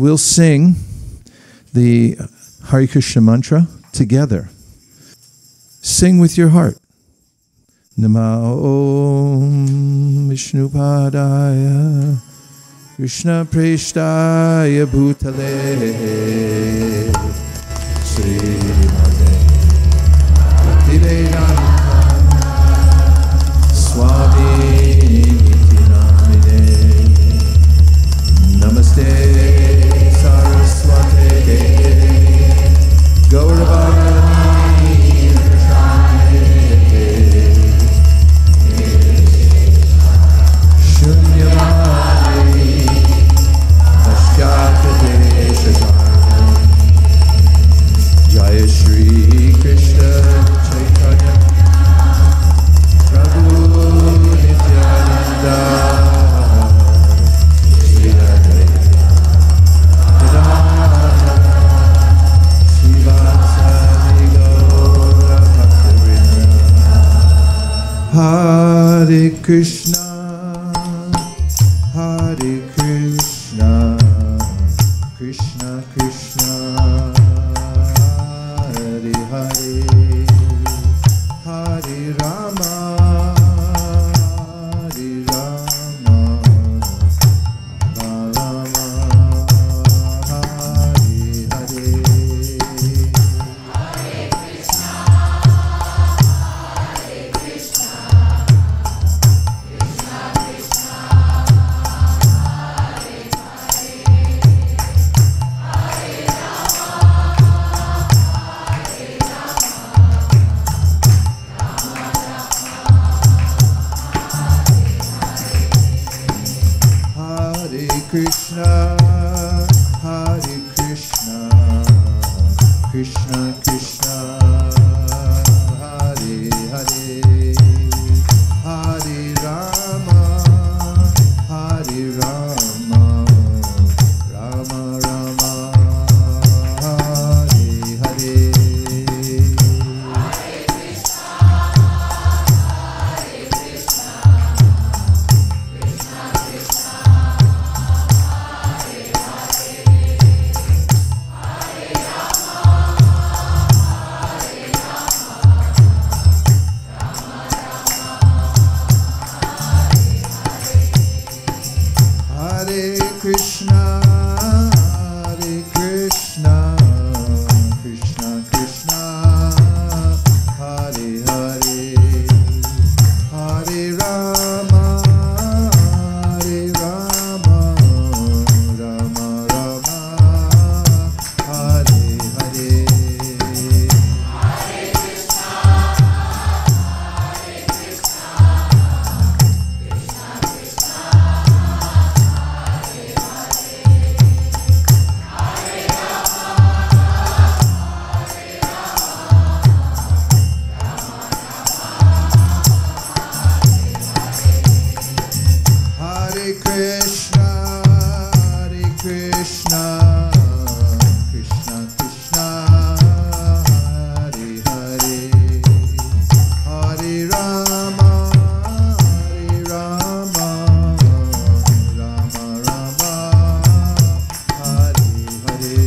we'll sing the Hare Krishna mantra together. Sing with your heart. Nama Om Vishnupadaya Krishna Preshtaya Bhutale Srimate Bhaktivedanta Swami Niti Namine Namaste Saraswate Gauravani Prashanete Shunyavani Jaya Shri Krishna Chaitanya Prabhu Nityananda Shri Advaita Gadadhara Srivasadi Gaura Bhaktivinoda Hare Krishna Hare Krishna Krishna Krishna Hare Hare Hare Rama Hare Rama Rama Rama Hare Hare Krishna, Hare Krishna, Krishna Krishna, Hare Hare, Hare Rama, Hare Rama, Rama Rama, Hare Hare. Krishna, Hare Krishna, Krishna Krishna, Hare Hare, Hare Rama, Hare Rama, Rama Rama, Hare Hare. Krishna, Hare Krishna, Krishna Krishna, Hare Hare, Hare Rama, Hare Rama, Rama Rama, Hare Hare.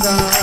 Krishna,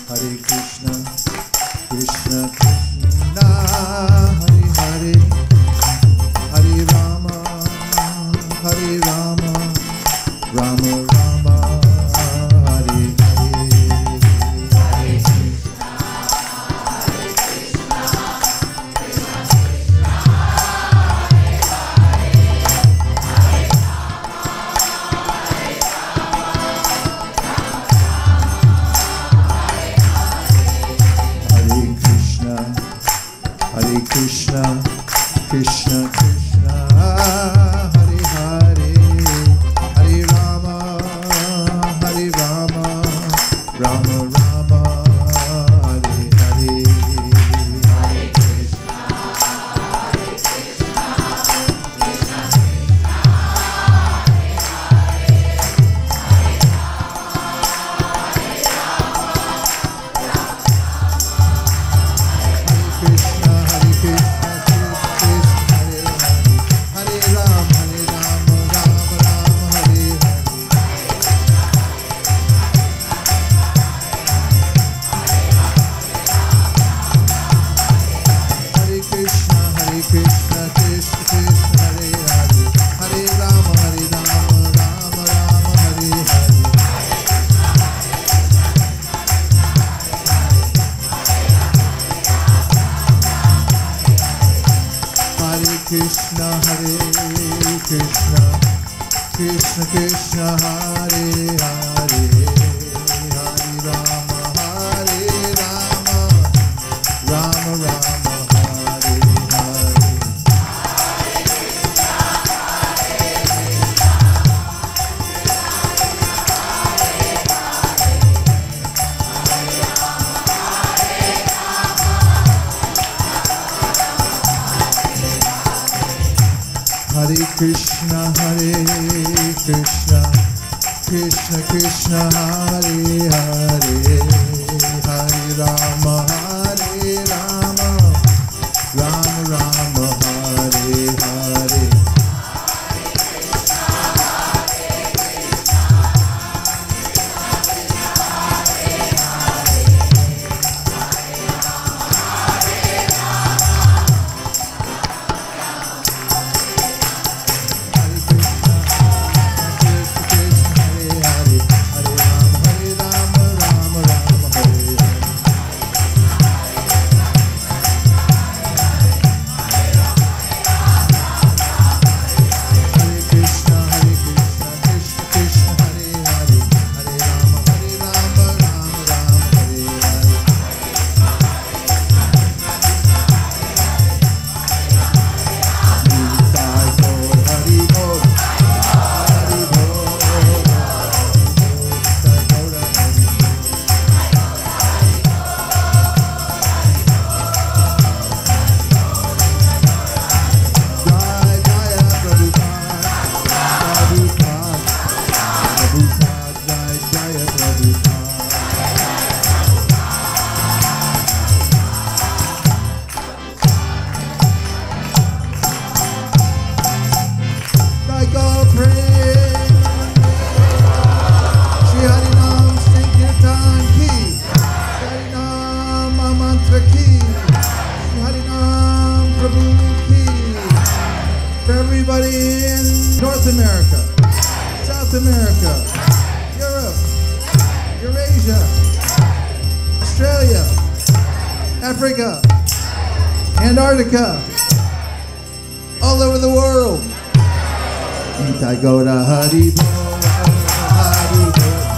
Hare Krishna, Krishna Krishna, Hare Hare, Hare Rama, Hare Rama, Rama Rama, Hare Hare. Krishna Krishna Hare Hare Hare Rama Hare Rama Rama Rama Hare Hare Everybody in North America, South America, Europe, Eurasia, Australia, Africa, Antarctica, all over the world. Nitai Gaura Hari Bol, Hari Bol.